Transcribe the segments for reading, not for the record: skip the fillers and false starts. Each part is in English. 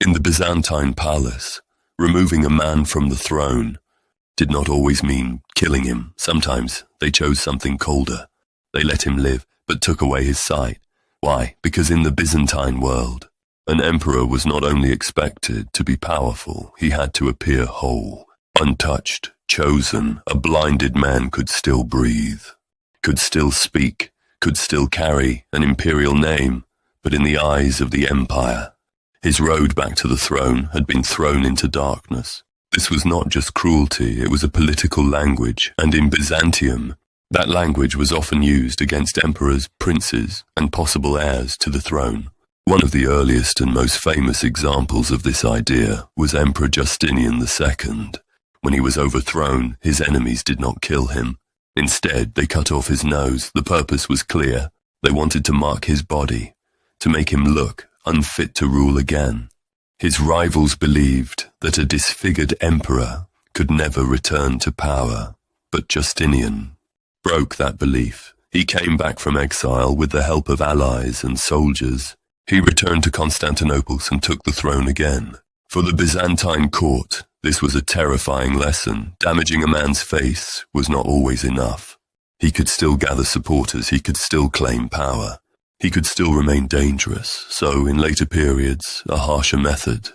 In the Byzantine palace, removing a man from the throne did not always mean killing him. Sometimes they chose something colder. They let him live, but took away his sight. Why? Because in the Byzantine world, an emperor was not only expected to be powerful, he had to appear whole, untouched, chosen. A blinded man could still breathe, could still speak, could still carry an imperial name, but in the eyes of the empire, his road back to the throne had been thrown into darkness. This was not just cruelty, it was a political language, and in Byzantium, that language was often used against emperors, princes, and possible heirs to the throne. One of the earliest and most famous examples of this idea was Emperor Justinian II. When he was overthrown, his enemies did not kill him. Instead, they cut off his nose. The purpose was clear. They wanted to mark his body, to make him look unfit to rule again. His rivals believed that a disfigured emperor could never return to power, but Justinian broke that belief. He came back from exile with the help of allies and soldiers. He returned to Constantinople and took the throne again. For the Byzantine court, this was a terrifying lesson. Damaging a man's face was not always enough. He could still gather supporters, he could still claim power. He could still remain dangerous, so in later periods, a harsher method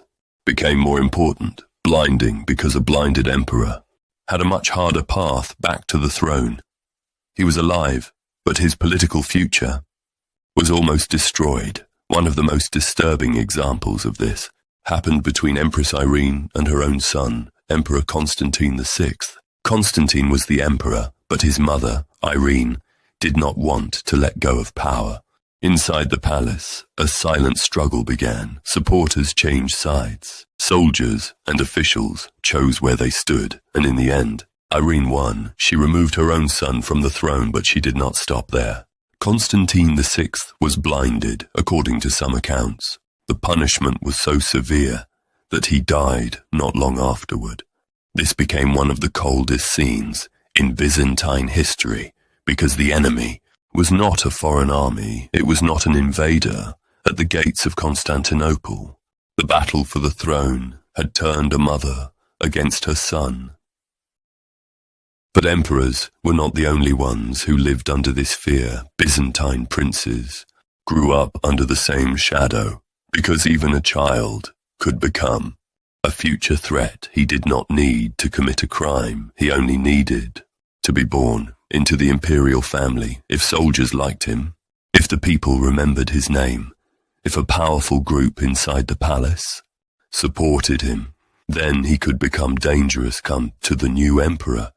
became more important, blinding, because a blinded emperor had a much harder path back to the throne. He was alive, but his political future was almost destroyed. One of the most disturbing examples of this happened between Empress Irene and her own son, Emperor Constantine VI. Constantine was the emperor, but his mother, Irene, did not want to let go of power. Inside the palace, a silent struggle began. Supporters changed sides. Soldiers and officials chose where they stood, and in the end, Irene won. She removed her own son from the throne, but she did not stop there. Constantine VI was blinded, according to some accounts. The punishment was so severe that he died not long afterward. This became one of the coldest scenes in Byzantine history, because the enemy was not a foreign army, it was not an invader at the gates of Constantinople. The battle for the throne had turned a mother against her son. But emperors were not the only ones who lived under this fear. Byzantine princes grew up under the same shadow, because even a child could become a future threat. He did not need to commit a crime, he only needed to be born into the imperial family. If soldiers liked him, if the people remembered his name, if a powerful group inside the palace supported him, then he could become dangerous, come to the new emperor.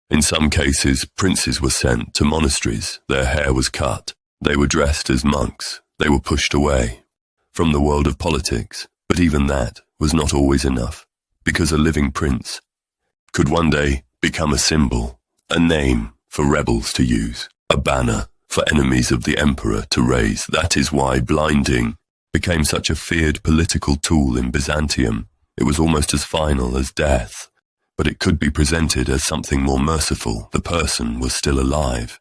In some cases, princes were sent to monasteries, their hair was cut, they were dressed as monks, they were pushed away from the world of politics. But even that was not always enough, because a living prince could one day become a symbol, a name for rebels to use, a banner for enemies of the emperor to raise. That is why blinding became such a feared political tool in Byzantium. It was almost as final as death, but it could be presented as something more merciful. The person was still alive,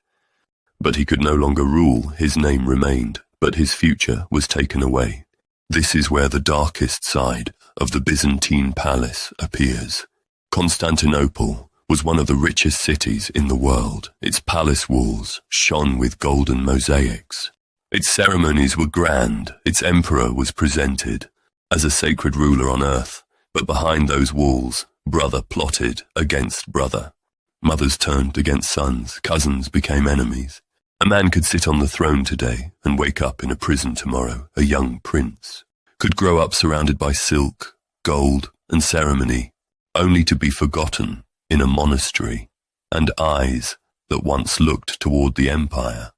but he could no longer rule. His name remained, but his future was taken away. This is where the darkest side of the Byzantine palace appears. Constantinople was one of the richest cities in the world. Its palace walls shone with golden mosaics. Its ceremonies were grand. Its emperor was presented as a sacred ruler on earth. But behind those walls, brother plotted against brother. Mothers turned against sons. Cousins became enemies. A man could sit on the throne today and wake up in a prison tomorrow. A young prince could grow up surrounded by silk, gold, and ceremony, only to be forgotten in a monastery, and eyes that once looked toward the empire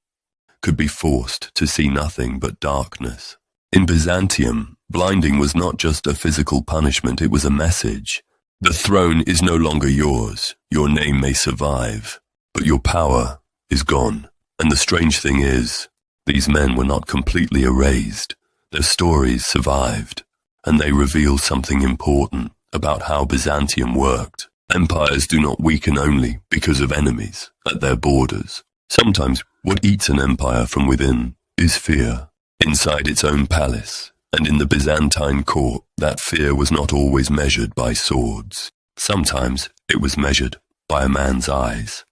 could be forced to see nothing but darkness. In Byzantium, blinding was not just a physical punishment, it was a message. The throne is no longer yours. Your name may survive, but your power is gone. And the strange thing is, these men were not completely erased. Their stories survived, and they reveal something important about how Byzantium worked. Empires do not weaken only because of enemies at their borders. Sometimes what eats an empire from within is fear. Inside its own palace, And in the Byzantine court, that fear was not always measured by swords. Sometimes it was measured by a man's eyes.